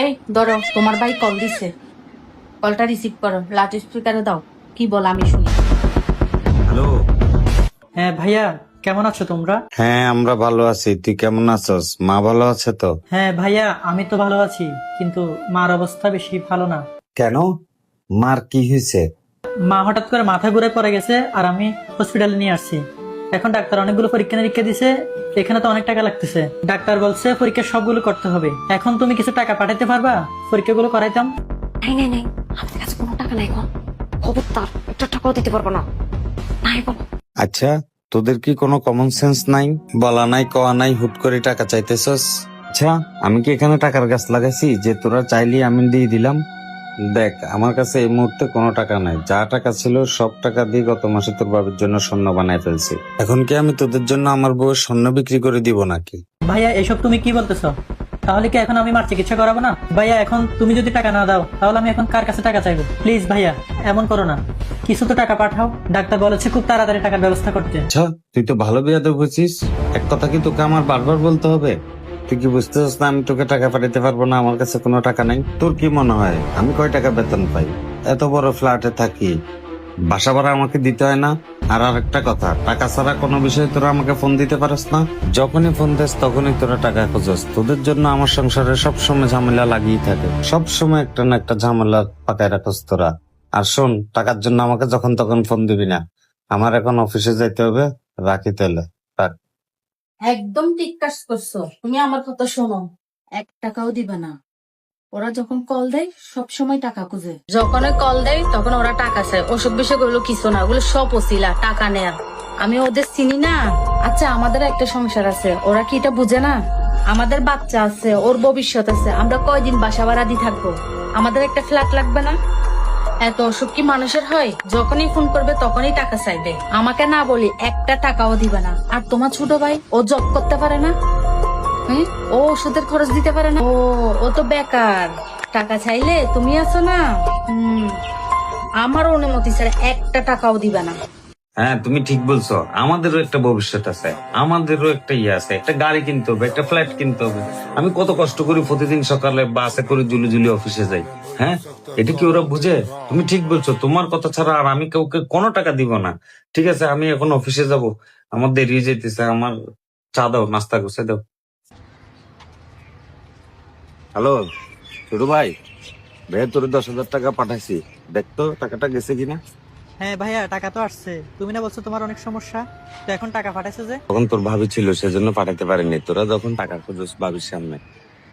এই ধরো, তোমার ভাই কল দিছে, কলটা রিসিভ করো, লাউড স্পিকারে দাও, কি বল আমি শুনি। হ্যালো। হ্যাঁ ভাইয়া, কেমন আছো তোমরা? হ্যাঁ, আমরা ভালো আছি। তুই কেমন আছস? মা ভালো আছে তো? হ্যাঁ ভাইয়া, আমি তো ভালো আছি, কিন্তু মার অবস্থা বেশি ভালো না। কেন? মার কি হয়েছে? মা হঠাৎ করে মাথা ঘুরে পড়ে গেছে, আর আমি হসপিটালে নিয়ে আসছি। এখন ডাক্তার অনেকগুলো পরীক্ষা নিরীক্ষা দিছে, এখানে তো অনেক টাকা লাগতেছে। ডাক্তার বলছে পরীক্ষা সবগুলো করতে হবে। এখন তুমি কিছু টাকা পাঠাতে পারবা? পরীক্ষাগুলো করাইতাম। নাই নাই নাই, আমাদের কাছে কোনো টাকা নাই। এখন খবরদার একটা টাকাও দিতে পারবো না। নাই বলো। আচ্ছা, তোদের কি কোনো কমন সেন্স নাই? বলা নাই কওয়া নাই, হুট করে টাকা চাইতেছস? আচ্ছা, আমি কি এখানে টাকার গাছ লাগাইছি যে তোরা চাইলি আমি দিয়ে দিলাম? দেখ, আমার কাছে এই মুহূর্তে কোনো টাকা নাই। যা টাকা ছিল সব টাকা দিয়ে গত মাসে তোর বাবার জন্য স্বর্ণ বানায় ফেলছি। এখন কি আমি তোদের জন্য আমার বউয়ের স্বর্ণ বিক্রি করে দিব নাকি? ভাইয়া এসব তুমি কি বলতেছো? তাহলে কি এখন আমি মার চিকিৎসা করাবো না? ভাইয়া এখন তুমি যদি টাকা না দাও, তাহলে আমি এখন কার কাছে টাকা চাইবো? প্লিজ ভাইয়া, এমন করো না, কিছু তো টাকা পাঠাও। ডাক্তার বলেছে খুব তাড়াতাড়ি টাকার ব্যবস্থা করতে। আচ্ছা, তুই তো ভালো বেয়াদব হয়েছিস। এক কথা কি তোকে আমার বারবার বলতে হবে? তুই কি বুঝতেছিস না আমি তোকে টাকা পাঠাতে পারবো না? আমার কাছে কোনো টাকা নাই। তোর কি মনে হয় আমি কয় টাকা বেতন পাই? এত বড় ফ্ল্যাটে থাকি, বাসা ভাড়া আমাকে দিতে হয় না? আর আরেকটা কথা, টাকা ছাড়া কোনো বিষয়ে তোরা আমাকে ফোন দিতে পারস না। যখনই ফোন দিস তখনই তোরা টাকা খোঁজস। তোদের জন্য আমার সংসারে সবসময় ঝামেলা লাগিয়ে থাকে, সবসময় একটা না একটা ঝামেলা পাকায় রাখস তোরা। আর শোন, টাকার জন্য আমাকে যখন তখন ফোন দিবি না। আমার এখন অফিসে যাইতে হবে, রাখি তাহলে। রাখ। একদম ঠিক কাজ করছো। তুমি আমার কথা শোনো, 1 টাকাও দিবে না। ওরা যখন কল দেয় সব সময় টাকা খুঁজে, যখন কল দেয় তখন ওরা টাকা চায়। ওসব বিষয়গুলো কিছু না, ওগুলো সব ওসিলা টাকা নেয়া। আমি ওদের চিনি না। আচ্ছা, আমাদের একটা সংসার আছে, ওরা কি এটা বুঝে না? আমাদের বাচ্চা আছে, ওর ভবিষ্যৎ আছে। আমরা কয়দিন বাসা ভাড়া দিয়ে থাকবো? আমাদের একটা ফ্ল্যাট লাগবে না? এত অসুখ কি মানুষের হয়? যখনই ফোন করবে তখনই টাকা চাইবে। আমাকে না বলি 1 টাকাও দিবে না। আর তোমার ছোট ভাই, ও জব করতে পারে না? হ্যাঁ, ও ওষুধের খরচ দিতে পারে না। ও তো বেকার। টাকা চাইলে তুমি আছো না। আমার অনুমতি ছাড়া 1 টাকাও দিবে না। হ্যাঁ, তুমি ঠিক বলছো। আমাদেরও একটা ভবিষ্যৎ আছে, আমাদেরও একটা ইয়ে আছে। একটা গাড়ি কিনতে হবে, একটা ফ্ল্যাট কিনতে হবে। আমি কত কষ্ট করি প্রতিদিন সকালে বাসে করে জুলি জুলি অফিসে যাই। হ্যাঁ, এটা কি ওরা বুঝে? তুমি ঠিক বলছো। তোমার কথা ছাড়া আর আমি কাউকে কোনো টাকা দিব না। ঠিক আছে, আমি এখন অফিসে যাব, আমার দেরি হয়ে যেতেছে। আমার চা দাও, নাস্তা গুছে দাও। হ্যালো ছোট ভাই, ভাইয়া তোর 10,000 টাকা পাঠাইছি, দেখতো টাকাটা গেছে কিনা। হ্যাঁ ভাইয়া, টাকা তো আসছে। তুমি না বলছো তোমার অনেক সমস্যা, তো এখন টাকা পাঠাইছে যে? তখন তোর ভাবি ছিল সেজন্য পাঠাতে পারিনি। তোরা যখন টাকা খোঁজস ভাবির সামনে,